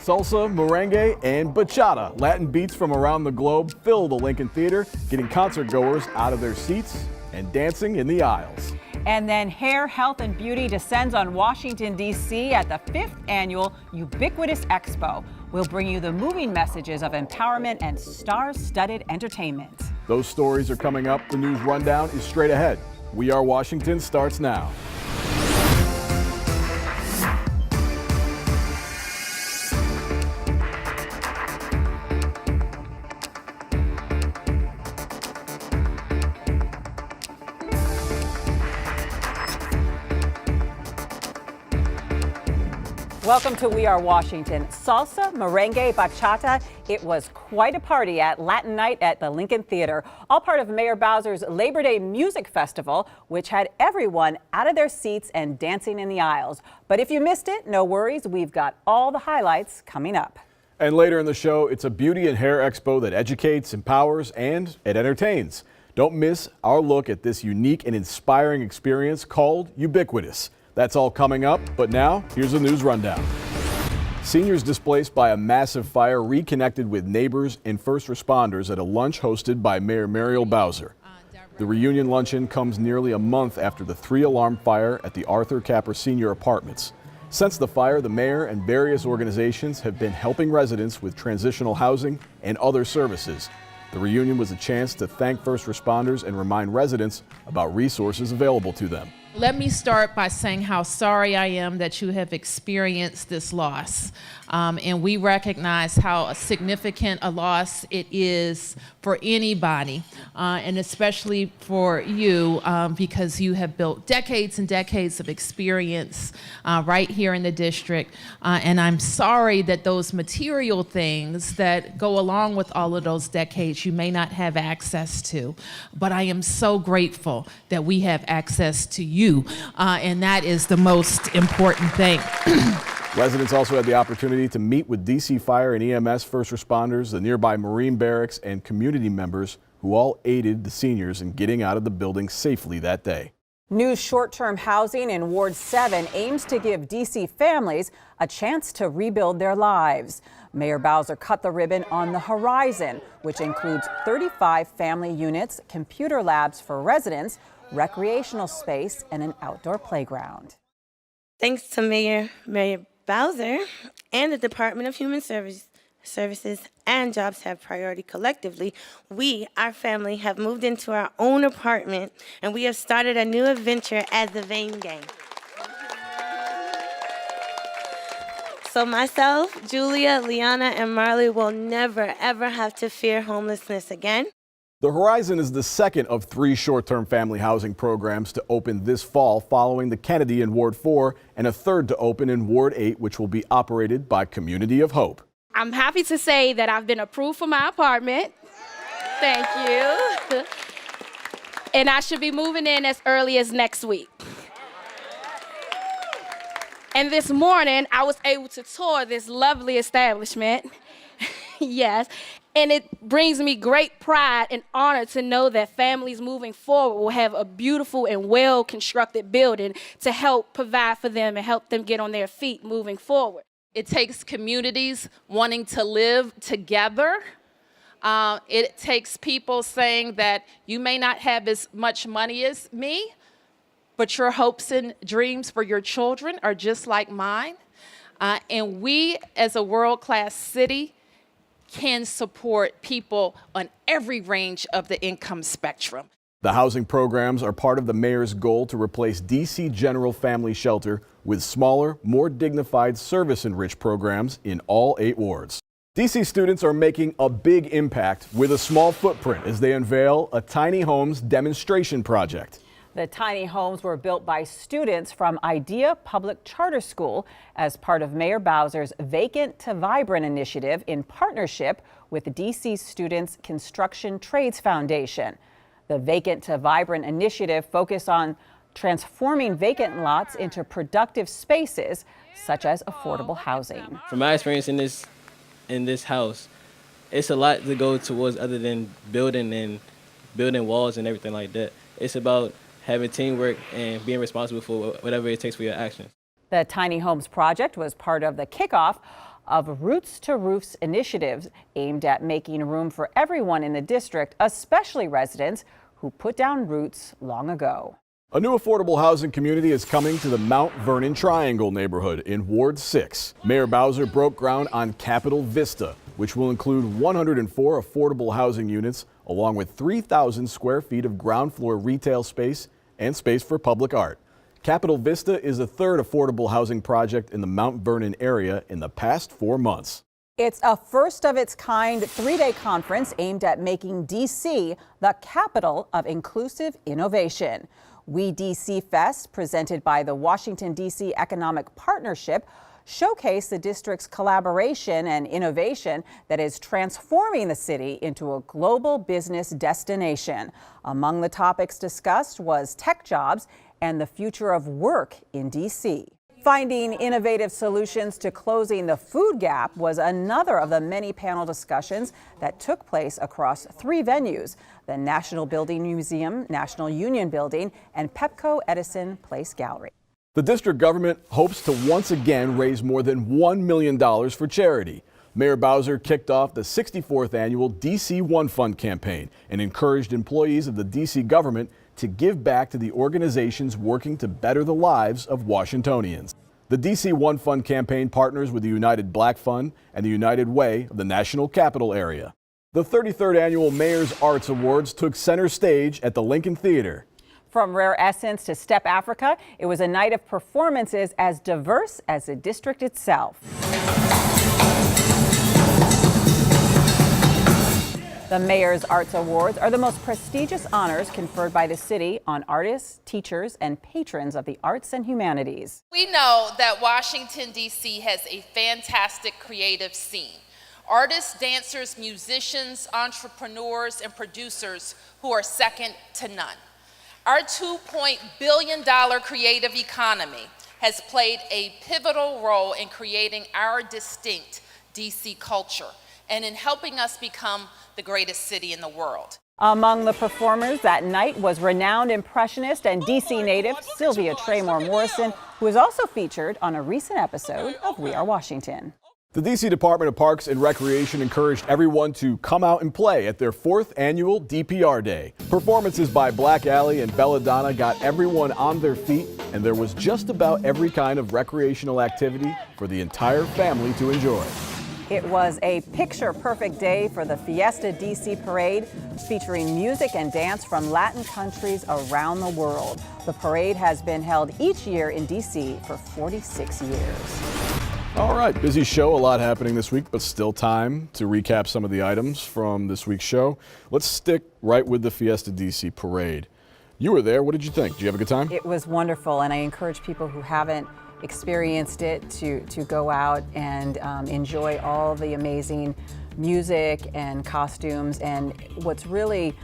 Salsa, merengue, and bachata. Latin beats from around the globe fill the Lincoln Theater, getting concert goers out of their seats and dancing in the aisles. And then hair, health, and beauty descends on Washington, D.C. at the 5th annual Ubiquitous Expo. We'll bring you the moving messages of empowerment and star-studded entertainment. Those stories are coming up. The news rundown is straight ahead. We Are Washington starts now. Welcome to We Are Washington. Salsa, merengue, bachata. It was quite a party at Latin Night at the Lincoln Theater, all part of Mayor Bowser's Labor Day Music Festival, which had everyone out of their seats and dancing in the aisles. But if you missed it, no worries. We've got all the highlights coming up. And later in the show, it's a beauty and hair expo that educates, empowers, and it entertains. Don't miss our look at this unique and inspiring experience called Ubiquitous. That's all coming up, but now here's a news rundown. Seniors displaced by a massive fire reconnected with neighbors and first responders at a lunch hosted by Mayor Muriel Bowser. The reunion luncheon comes nearly a month after the 3-alarm fire at the Arthur Capper Senior Apartments. Since the fire, the mayor and various organizations have been helping residents with transitional housing and other services. The reunion was a chance to thank first responders and remind residents about resources available to them. Let me start by saying how sorry I am that you have experienced this loss. And we recognize how significant a loss it is for anybody, and especially for you, because you have built decades and decades of experience right here in the district. And I'm sorry that those material things that go along with all of those decades you may not have access to. But I am so grateful that we have access to you, and that is the most important thing. Residents also had the opportunity to meet with DC Fire and EMS first responders, the nearby Marine Barracks, and community members who all aided the seniors in getting out of the building safely that day. New short-term housing in Ward 7 aims to give DC families a chance to rebuild their lives. Mayor Bowser cut the ribbon on the Horizon, which includes 35 family units, computer labs for residents, recreational space, and an outdoor playground. Thanks to Mayor Bowser and the Department of Human Services and Jobs Have Priority collectively, we, our family, have moved into our own apartment, and we have started a new adventure as the Vein Gang. So myself, Julia, Liana, and Marley will never, ever have to fear homelessness again. The Horizon is the second of 3 short-term family housing programs to open this fall, following the Kennedy in Ward 4 and a third to open in Ward 8, which will be operated by Community of Hope. I'm happy to say that I've been approved for my apartment. Thank you. And I should be moving in as early as next week. And this morning, I was able to tour this lovely establishment. Yes. And it brings me great pride and honor to know that families moving forward will have a beautiful and well-constructed building to help provide for them and help them get on their feet moving forward. It takes communities wanting to live together. It takes people saying that you may not have as much money as me, but your hopes and dreams for your children are just like mine. And we, as a world-class city, can support people on every range of the income spectrum. The housing programs are part of the mayor's goal to replace DC General Family Shelter with smaller, more dignified, service-enriched programs in all 8 wards. DC students are making a big impact with a small footprint as they unveil a tiny homes demonstration project. The tiny homes were built by students from Idea Public Charter School as part of Mayor Bowser's Vacant to Vibrant initiative in partnership with the DC Students Construction Trades Foundation. The Vacant to Vibrant initiative focused on transforming vacant lots into productive spaces such as affordable housing. From my experience in this house, it's a lot to go towards other than building walls and everything like that. It's about having teamwork and being responsible for whatever it takes for your actions. The Tiny Homes project was part of the kickoff of Roots to Roofs initiatives aimed at making room for everyone in the district, especially residents who put down roots long ago. A new affordable housing community is coming to the Mount Vernon Triangle neighborhood in Ward 6. Mayor Bowser broke ground on Capitol Vista, which will include 104 affordable housing units, along with 3,000 square feet of ground floor retail space and space for public art. Capitol Vista is the third affordable housing project in the Mount Vernon area in the past 4 months. It's a first of its kind 3-day conference aimed at making DC the capital of inclusive innovation. We DC Fest, presented by the Washington, D.C. Economic Partnership, showcase the district's collaboration and innovation that is transforming the city into a global business destination. Among the topics discussed was tech jobs and the future of work in D.C. Finding innovative solutions to closing the food gap was another of the many panel discussions that took place across 3 venues: the National Building Museum, National Union Building, and Pepco Edison Place Gallery. The district government hopes to once again raise more than $1 million for charity. Mayor Bowser kicked off the 64th annual DC One Fund campaign and encouraged employees of the DC government to give back to the organizations working to better the lives of Washingtonians. The DC One Fund campaign partners with the United Black Fund and the United Way of the National Capital Area. The 33rd annual Mayor's Arts Awards took center stage at the Lincoln Theater. From Rare Essence to Step Africa, it was a night of performances as diverse as the district itself. The Mayor's Arts Awards are the most prestigious honors conferred by the city on artists, teachers, and patrons of the arts and humanities. We know that Washington, D.C. has a fantastic creative scene. Artists, dancers, musicians, entrepreneurs, and producers who are second to none. Our $2 billion creative economy has played a pivotal role in creating our distinct DC culture and in helping us become the greatest city in the world. Among the performers that night was renowned impressionist and DC native Sylvia Traymore Morrison, who was also featured on a recent episode of We Are Washington. The D.C. Department of Parks and Recreation encouraged everyone to come out and play at their 4th annual DPR Day. Performances by Black Alley and Belladonna got everyone on their feet, and there was just about every kind of recreational activity for the entire family to enjoy. It was a picture-perfect day for the Fiesta DC Parade, featuring music and dance from Latin countries around the world. The parade has been held each year in DC for 46 years. All right, busy show, a lot happening this week, but still time to recap some of the items from this week's show. Let's stick right with the Fiesta DC Parade. You were there. What did you think? Did you have a good time? It was wonderful, and I encourage people who haven't experienced it to go out and enjoy all the amazing music and costumes. And what's really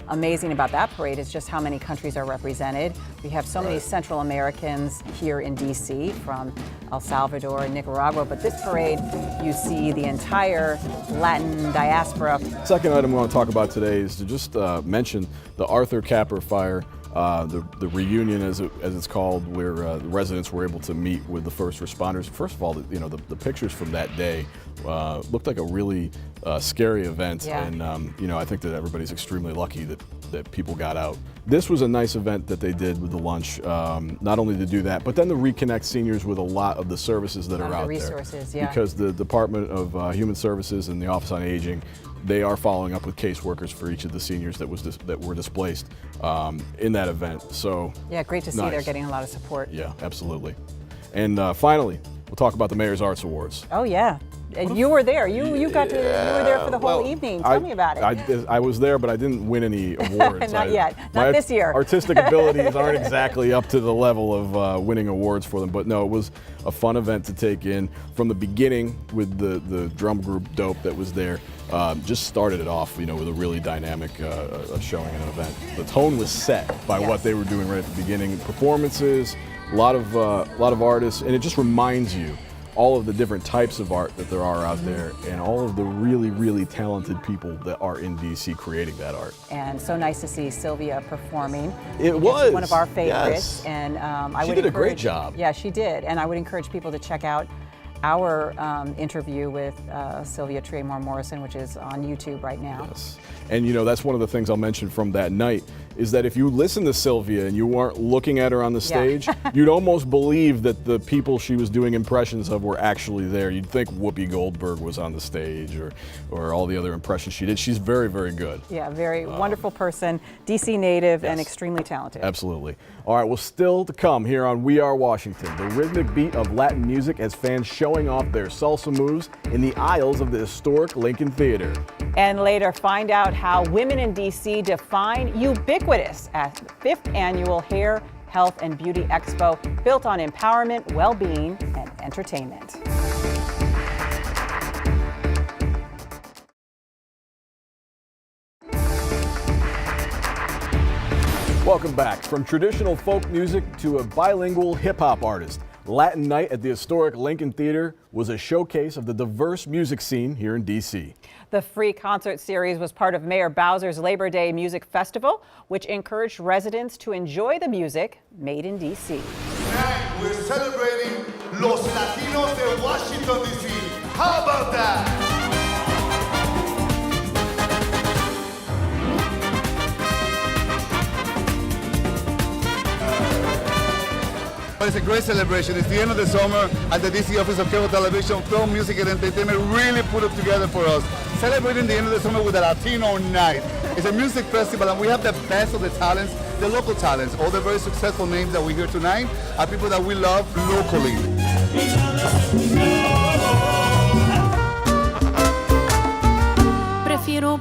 amazing about that parade is just how many countries are represented. We have so many Central Americans here in DC, from El Salvador and Nicaragua, but this parade, you see the entire Latin diaspora. Second item we want to talk about today is to just mention the Arthur Capper Fire, the reunion, as it's called, where the residents were able to meet with the first responders. First of all, the pictures from that day looked like a really scary event, and I think that everybody's extremely lucky that people got out. This was a nice event that they did with the lunch, not only to do that, but then to reconnect seniors with a lot of the services that are out there. Because the Department of Human Services and the Office on Aging, they are following up with caseworkers for each of the seniors that were displaced in that event. So yeah, great to see they're getting a lot of support. Yeah, absolutely. And finally, we'll talk about the Mayor's Arts Awards. Oh yeah. And you were there. You were there for the whole evening. Tell me about it. I was there, but I didn't win any awards. Not yet. Not this year. Artistic abilities aren't exactly up to the level of winning awards for them. But no, it was a fun event to take in from the beginning with the drum group Dope that was there. Just started it off, with a really dynamic showing and an event. The tone was set by what they were doing right at the beginning. Performances, a lot of artists, and it just reminds you all of the different types of art that there are out there, and all of the really, really talented people that are in DC creating that art. And so nice to see Sylvia performing. It was one of our favorites, and she did a great job. Yeah, she did, and I would encourage people to check out our interview with Sylvia Tremor Morrison, which is on YouTube right now. Yes. And you know, that's one of the things I'll mention from that night is that if you listen to Sylvia and you weren't looking at her on the stage, you'd almost believe that the people she was doing impressions of were actually there. You'd think Whoopi Goldberg was on the stage or all the other impressions she did. She's very, very good. Yeah, very wonderful person, DC native, and Yes. extremely talented. Absolutely. All right, well, still to come here on We Are Washington, the rhythmic beat of Latin music as fans showing off their salsa moves in the aisles of the historic Lincoln Theater. And later, find out how women in DC define ubiquitous at the 5th Annual Hair, Health, and Beauty Expo, built on empowerment, well-being, and entertainment. Welcome back. From traditional folk music to a bilingual hip-hop artist, Latin Night at the historic Lincoln Theater was a showcase of the diverse music scene here in D.C. The free concert series was part of Mayor Bowser's Labor Day Music Festival, which encouraged residents to enjoy the music made in D.C. Tonight, we're celebrating Los Latinos de Washington, D.C. How about that? It's a great celebration. It's the end of the summer at the DC Office of Cable Television. Film, Music, and Entertainment really put it together for us. Celebrating the end of the summer with a Latino night. It's a music festival, and we have the best of the talents, the local talents. All the very successful names that we hear tonight are people that we love locally. Prefiero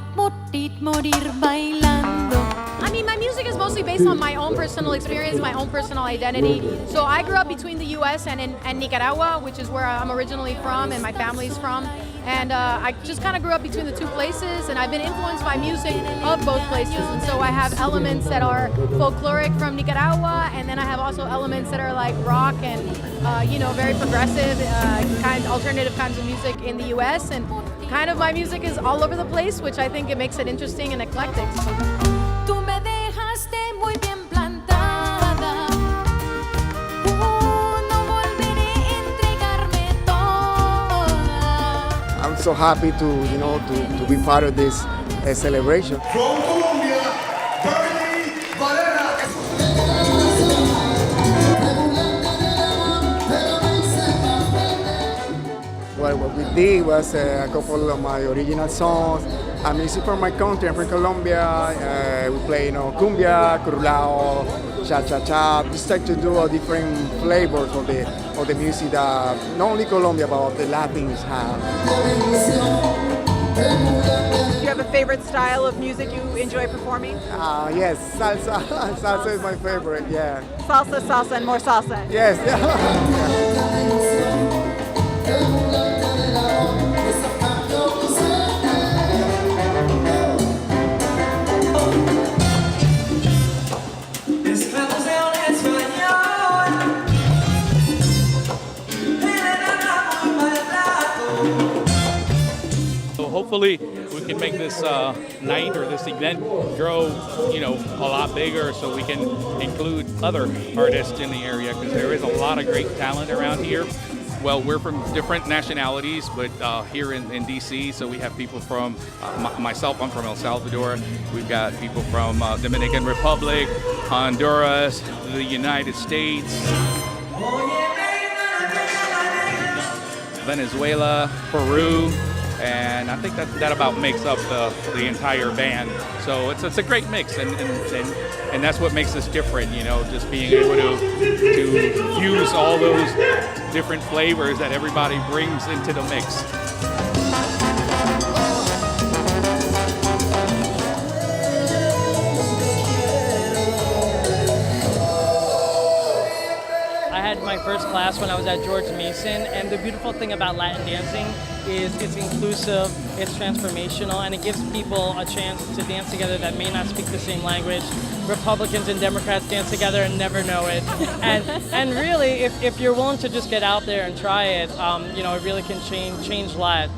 morir bailando. I mean, my music is mostly based on my own personal experience, my own personal identity. So I grew up between the U.S. and Nicaragua, which is where I'm originally from and my family's from. And I just kind of grew up between the two places, and I've been influenced by music of both places. And so I have elements that are folkloric from Nicaragua, and then I have also elements that are like rock and, very progressive, alternative kinds of music in the U.S. And kind of my music is all over the place, which I think it makes it interesting and eclectic. Tú me dejaste muy bien plantada. No volveré a entregarme toda. I'm so happy to be part of this celebration. From Colombia, Bernie Valera. Well, what we did was a couple of my original songs, music from my country. I'm from Colombia. We play, cumbia, curulao, cha-cha-cha. Just like to do a different flavors of the music that not only Colombia but the Latins have. Do you have a favorite style of music you enjoy performing? Yes, salsa. Salsa is my favorite. Yeah. Salsa, salsa, and more salsa. Yes. So hopefully we can make this night or this event grow, a lot bigger so we can include other artists in the area because there is a lot of great talent around here. Well, we're from different nationalities, but here in D.C., so we have people from, myself, I'm from El Salvador. We've got people from Dominican Republic, Honduras, the United States, Venezuela, Peru, and I think that about makes up the entire band. So it's a great mix, and that's what makes us different, just being able to fuse all those different flavors that everybody brings into the mix. I had my first class when I was at George Mason, and the beautiful thing about Latin dancing is it's inclusive, it's transformational, and it gives people a chance to dance together that may not speak the same language. Republicans and Democrats dance together and never know it. And really, if you're willing to just get out there and try it, it really can change lives.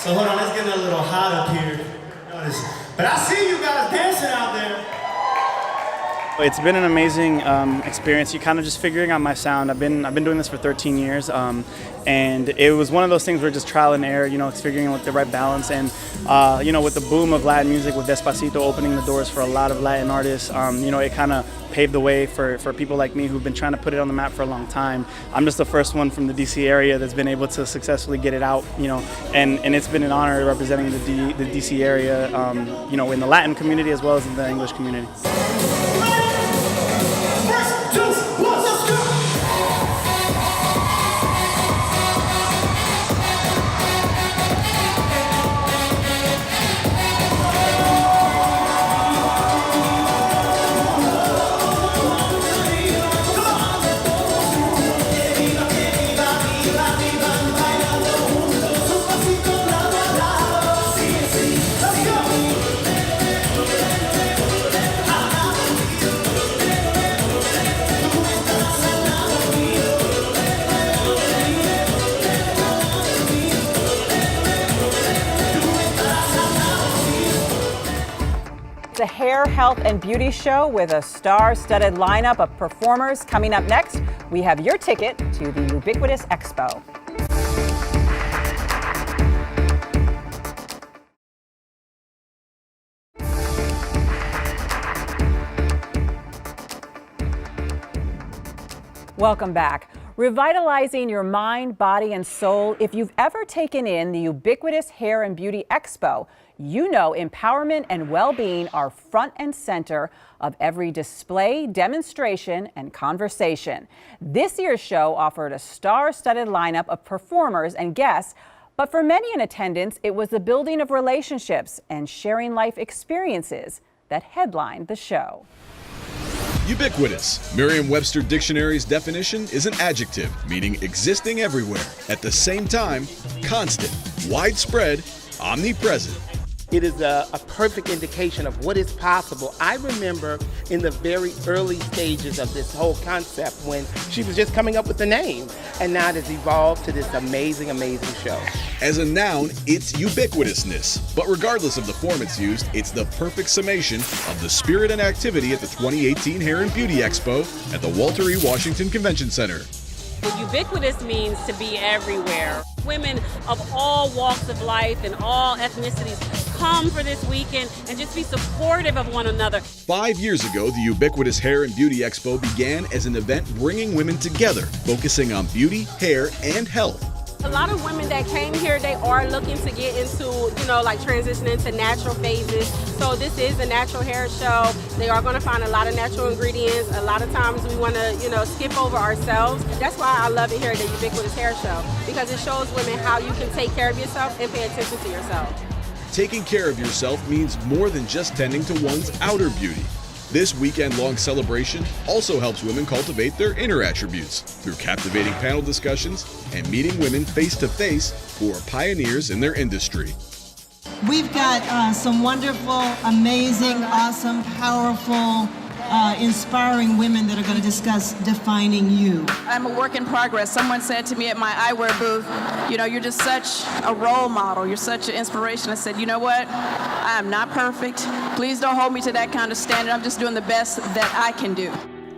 So hold on, it's getting a little hot up here. But I see you guys dancing out there. It's been an amazing experience. You're kind of just figuring out my sound. I've been doing this for 13 years, and it was one of those things where just trial and error. It's figuring out the right balance. And with the boom of Latin music, with Despacito opening the doors for a lot of Latin artists, it kind of paved the way for people like me who've been trying to put it on the map for a long time. I'm just the first one from the DC area that's been able to successfully get it out. And it's been an honor representing the DC area, in the Latin community as well as in the English community. The hair, health, and beauty show with a star-studded lineup of performers. Coming up next, we have your ticket to the Ubiquitous Expo. Welcome back. Revitalizing your mind, body, and soul. If you've ever taken in the Ubiquitous Hair and Beauty Expo, you know empowerment and well-being are front and center of every display, demonstration, and conversation. This year's show offered a star-studded lineup of performers and guests, but for many in attendance, it was the building of relationships and sharing life experiences that headlined the show. Ubiquitous. Merriam-Webster Dictionary's definition is an adjective meaning existing everywhere, at the same time, constant, widespread, omnipresent. It is a perfect indication of what is possible. I remember in the very early stages of this whole concept when she was just coming up with the name, and now it has evolved to this amazing, amazing show. As a noun, it's ubiquitousness, but regardless of the form it's used, it's the perfect summation of the spirit and activity at the 2018 Hair and Beauty Expo at the Walter E. Washington Convention Center. Ubiquitous means to be everywhere. Women of all walks of life and all ethnicities come for this weekend and just be supportive of one another. 5 years ago, the Ubiquitous Hair and Beauty Expo began as an event bringing women together, focusing on beauty, hair, and health. A lot of women that came here, they are looking to get into, like transitioning into natural phases. So this is a natural hair show. They are going to find a lot of natural ingredients. A lot of times we want to, skip over ourselves. That's why I love it here at the Ubiquitous Hair Show, because it shows women how you can take care of yourself and pay attention to yourself. Taking care of yourself means more than just tending to one's outer beauty. This weekend-long celebration also helps women cultivate their inner attributes through captivating panel discussions and meeting women face-to-face who are pioneers in their industry. We've got some wonderful, amazing, awesome, powerful, inspiring women that are going to discuss defining you. I'm a work in progress. Someone said to me at my eyewear booth, you're just such a role model. You're such an inspiration. I said, you know what? I am not perfect. Please don't hold me to that kind of standard. I'm just doing the best that I can do.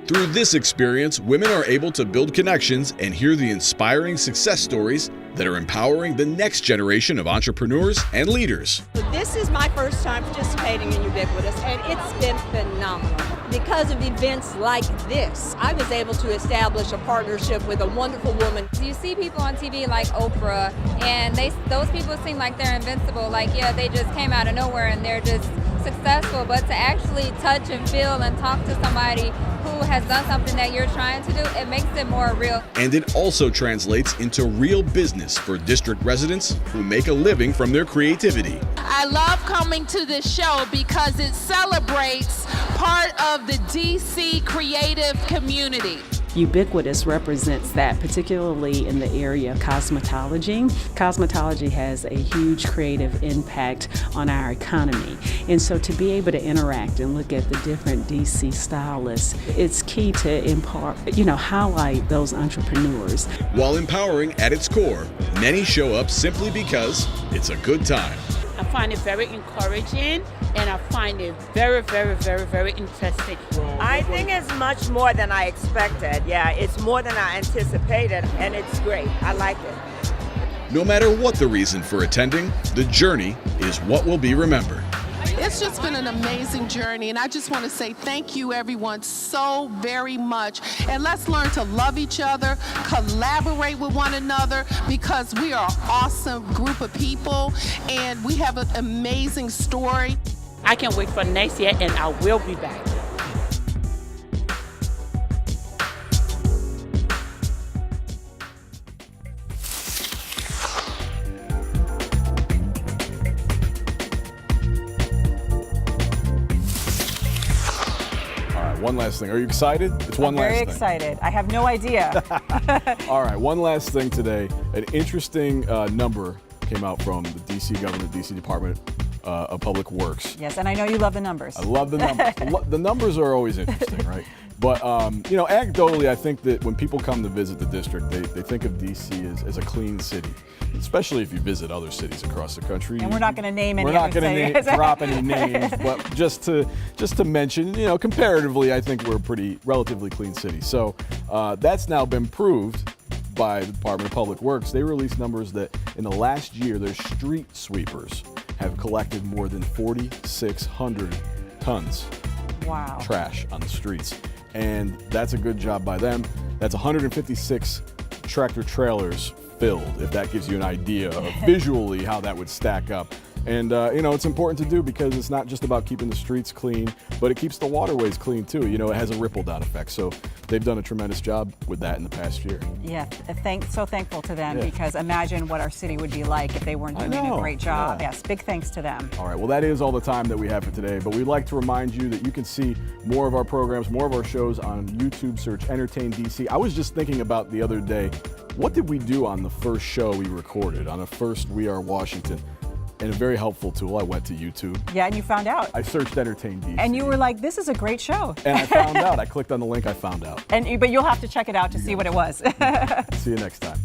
Through this experience, women are able to build connections and hear the inspiring success stories that are empowering the next generation of entrepreneurs and leaders. This is my first time participating in Ubiquitous, and it's been phenomenal. Because of events like this, I was able to establish a partnership with a wonderful woman. You see people on TV like Oprah, and those people seem like they're invincible. They just came out of nowhere and they're just successful. But to actually touch and feel and talk to somebody who has done something that you're trying to do, it makes it more real. And it also translates into real business for district residents who make a living from their creativity. I love coming to this show because it celebrates part of the DC creative community. Ubiquitous represents that, particularly in the area of cosmetology. Cosmetology has a huge creative impact on our economy. And so to be able to interact and look at the different DC stylists, it's key to impart, highlight those entrepreneurs. While empowering at its core, many show up simply because it's a good time. I find it very encouraging, and I find it very, very, very, very interesting. I think it's much more than I expected. Yeah, it's more than I anticipated, and it's great. I like it. No matter what the reason for attending, the journey is what will be remembered. It's just been an amazing journey, and I just want to say thank you, everyone, so very much. And let's learn to love each other, collaborate with one another, because we are an awesome group of people, and we have an amazing story. I can't wait for next year, and I will be back. One last thing. Are you excited? It's one last thing. I'm very excited. I have no idea. All right, one last thing today. An interesting number came out from the DC government, DC Department of Public Works. Yes, and I know you love the numbers. I love the numbers. The numbers are always interesting, right? But, anecdotally, I think that when people come to visit the district, they think of DC as a clean city, especially if you visit other cities across the country. And we're not going to name any. We're not going to drop any names, but just to mention, comparatively, I think we're a relatively clean city. So that's now been proved by the Department of Public Works. They released numbers that in the last year, their street sweepers have collected more than 4,600 tons of trash on the streets. And that's a good job by them. That's 156 tractor trailers filled, if that gives you an idea of visually how that would stack up. And, it's important to do because it's not just about keeping the streets clean, but it keeps the waterways clean too. It has a ripple down effect. So they've done a tremendous job with that in the past year. Yeah, so thankful to them because imagine what our city would be like if they weren't doing a great job. Yeah. Yes, big thanks to them. All right, well, that is all the time that we have for today, but we'd like to remind you that you can see more of our programs, more of our shows on YouTube. Search Entertain DC. I was just thinking about the other day, what did we do on the first show we recorded, on the first We Are Washington? And a very helpful tool, I went to YouTube. Yeah, and you found out. I searched Entertain DC. And you were like, this is a great show. And I found out. I clicked on the link, I found out. But you'll have to check it out to see what it was. See you next time.